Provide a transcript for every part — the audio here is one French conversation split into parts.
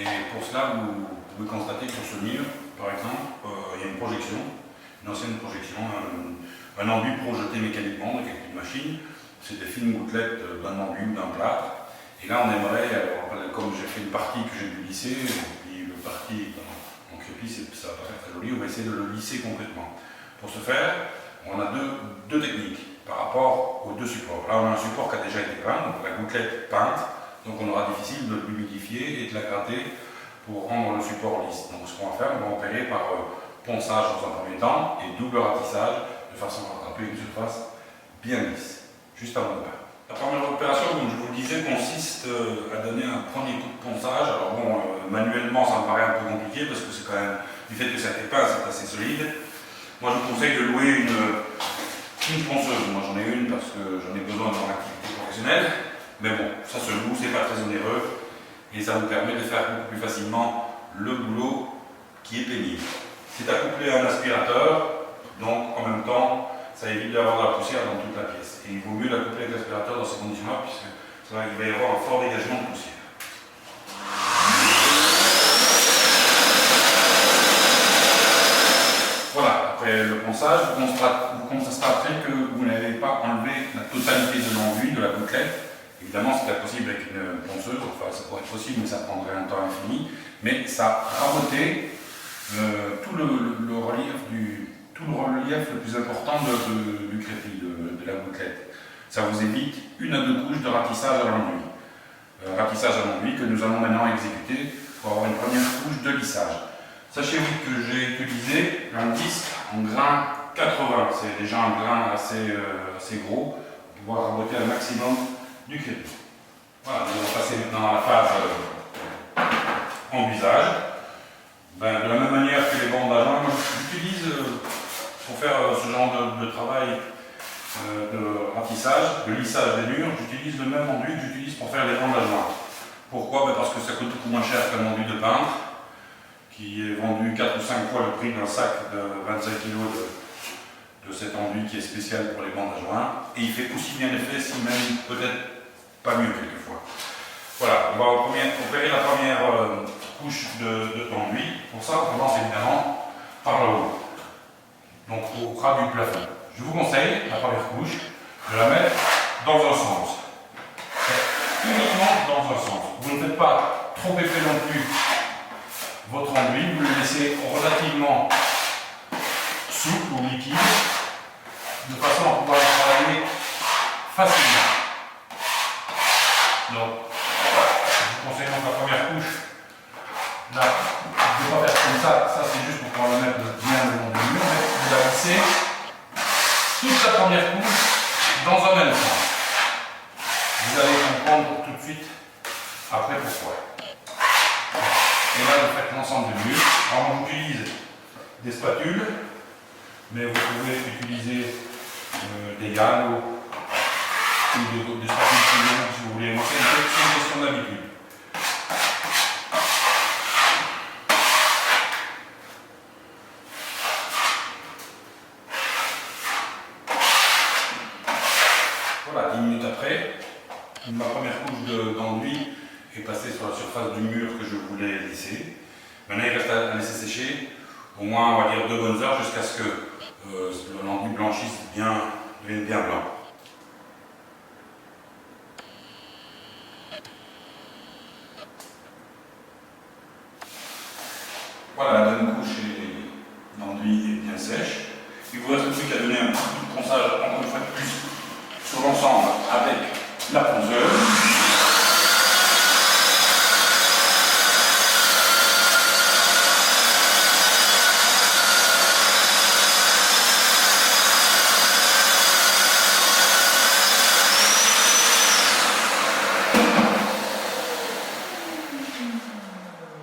Et pour cela, vous pouvez constater que sur ce mur, par exemple, il y a une projection, une ancienne projection, un enduit projeté mécaniquement avec une machine. C'est des fines gouttelettes d'un enduit ou d'un plâtre. Et là, on aimerait, alors, comme j'ai fait une partie que j'ai dû lisser, et puis le parti en crépi, ça va pas faire très joli, on va essayer de le lisser complètement. Pour ce faire, on a deux techniques par rapport aux deux supports. Là, on a un support qui a déjà été peint, donc la gouttelette peinte, donc on aura difficile de l'humidifier et de la gratter pour rendre le support lisse. Donc ce qu'on va faire, on va opérer par ponçage dans un premier temps et double ratissage de façon à rattraper une surface bien lisse, juste avant de peindre. La première opération, comme je vous le disais, consiste à donner un premier coup de ponçage. Alors bon, manuellement ça me paraît un peu compliqué parce que c'est quand même, du fait que ça a été peint, c'est assez solide. Moi je vous conseille de louer une ponceuse. Moi j'en ai une parce que j'en ai besoin dans l'activité professionnelle. Mais bon, ça se loue, c'est pas très onéreux et ça vous permet de faire beaucoup plus facilement le boulot qui est pénible. C'est accoupler à un aspirateur, donc en même temps ça évite d'avoir de la poussière dans toute la pièce. Et il vaut mieux l'accoupler avec l'aspirateur dans ces conditions-là puisque il va y avoir un fort dégagement de poussière. Voilà, après le ponçage, vous constaterez que vous n'avez pas enlevé la totalité de l'enduit de la gouttelette. Évidemment, c'est possible avec une ponceuse, enfin ça pourrait être possible, mais ça prendrait un temps infini. Mais ça a raboté tout le relief le plus important du crépi, de la gouttelette. Ça vous évite 1 à 2 couches de ratissage à l'enduit. Ratissage à l'enduit que nous allons maintenant exécuter pour avoir une première couche de lissage. Sachez-vous que j'ai utilisé un disque en grain 80, c'est déjà un grain assez gros pour pouvoir raboter un maximum du crépi. Voilà, nous allons passer maintenant à la phase enduisage. De la même manière que les bandes à joint, j'utilise pour faire ce genre de travail de ratissage, de lissage des murs, j'utilise le même enduit que j'utilise pour faire les bandes à joint. Pourquoi? Parce que ça coûte beaucoup moins cher qu'un enduit de peintre, qui est vendu 4 ou 5 fois le prix d'un sac de 25 kg de cet enduit qui est spécial pour les bandes à joint. Et il fait aussi bien effet, si même peut-être pas mieux quelquefois. Voilà, on va opérer la première couche d'enduit. Pour ça, on commence évidemment par le haut, donc au ras du plafond. Je vous conseille, la première couche, de la mettre dans un sens. Uniquement dans un sens. Vous ne faites pas trop épais non plus votre enduit, vous le laissez relativement souple ou liquide, de façon à pouvoir le travailler facilement. Donc, je vous conseille donc la première couche, là, je ne vais pas faire comme ça c'est juste pour pouvoir le mettre bien le long du mur, mais vous la lissez toute la première couche dans un même sens. Vous allez comprendre tout de suite après pourquoi. Et là, vous faites l'ensemble du mur. Alors, on utilise des spatules, mais vous pouvez utiliser des galles ou des spatules plus longues si vous voulez. Moi, c'est une question d'habitude. Voilà, 10 minutes après, ma première couche d'enduit est passée sur la surface du mur que je voulais lisser. Maintenant, il reste à laisser sécher au moins, on va dire, 2 bonnes heures jusqu'à ce que l'enduit blanchisse bien, devienne bien blanc. Voilà, la deuxième couche d'enduit est bien sèche. Il vous reste plus qu'à donner un petit coup de ponçage, encore une fois de plus, sur l'ensemble avec la ponceuse.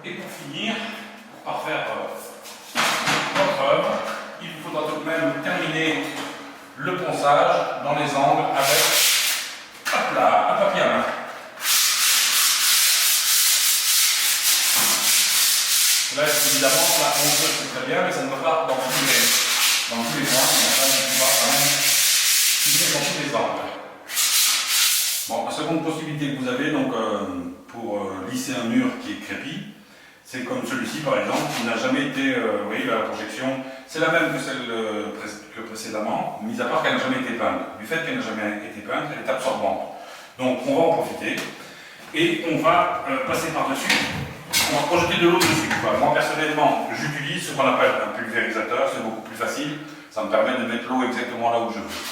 Et pour finir, pour parfaire votre œuvre, il vous faudra tout de même terminer le ponçage dans les angles avec hop là, un papier à main. Là, évidemment, la ponceuse c'est très bien, mais ça ne va pas dans tous les coins. Là, on va quand même finir dans tous les angles. Bon, la seconde possibilité que vous avez donc, pour lisser un mur qui est crépi, C'est comme celui-ci par exemple, qui n'a jamais été, vous voyez la projection, c'est la même que celle que précédemment, mis à part qu'elle n'a jamais été peinte. Du fait qu'elle n'a jamais été peinte, elle est absorbante. Donc on va en profiter et on va passer par-dessus, on va projeter de l'eau dessus. Moi personnellement, j'utilise ce qu'on appelle un pulvérisateur, c'est beaucoup plus facile, ça me permet de mettre l'eau exactement là où je veux.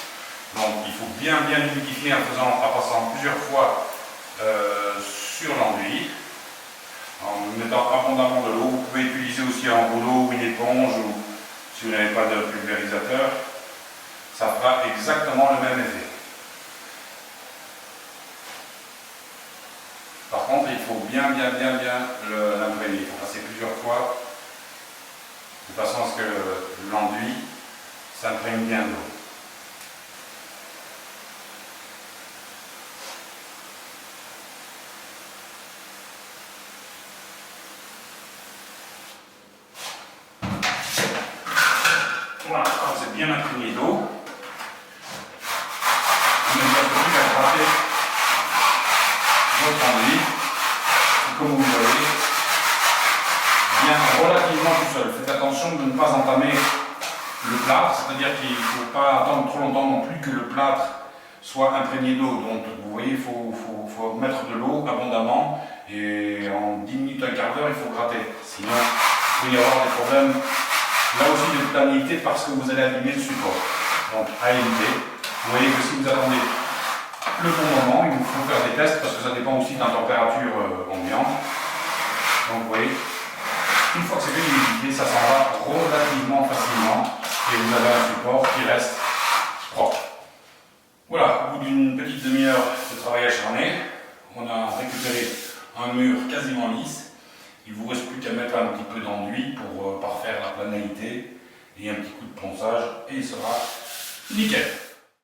Donc il faut bien humidifier en passant plusieurs fois sur l'enduit, en mettant abondamment de l'eau. Vous pouvez utiliser aussi un rouleau ou une éponge, ou si vous n'avez pas de pulvérisateur, ça fera exactement le même effet. Par contre, il faut bien l'imprégner. Il faut passer plusieurs fois de façon à ce que l'enduit s'imprègne bien d'eau. Voilà, quand c'est bien imprégné d'eau, vous n'avez pas plus qu'à gratter votre enduit, et comme vous voyez, bien relativement tout seul. Faites attention de ne pas entamer le plâtre, c'est-à-dire qu'il ne faut pas attendre trop longtemps non plus que le plâtre soit imprégné d'eau. Donc vous voyez, il faut mettre de l'eau abondamment, et en 10 minutes, un quart d'heure, il faut gratter. Sinon, il peut y avoir des problèmes là aussi de planité parce que vous allez abîmer le support. Donc à éviter. Vous voyez que si vous attendez le bon moment, il vous faut faire des tests parce que ça dépend aussi de la température ambiante. Donc vous voyez, une fois que c'est bien humidifié, ça s'en va relativement facilement et vous avez un support qui reste propre. Voilà, au bout d'une petite demi-heure de travail acharné, on a récupéré un mur quasiment lisse. Il ne vous reste plus qu'à mettre un petit peu d'enduit pour parfaire la planéité et un petit coup de ponçage et il sera nickel.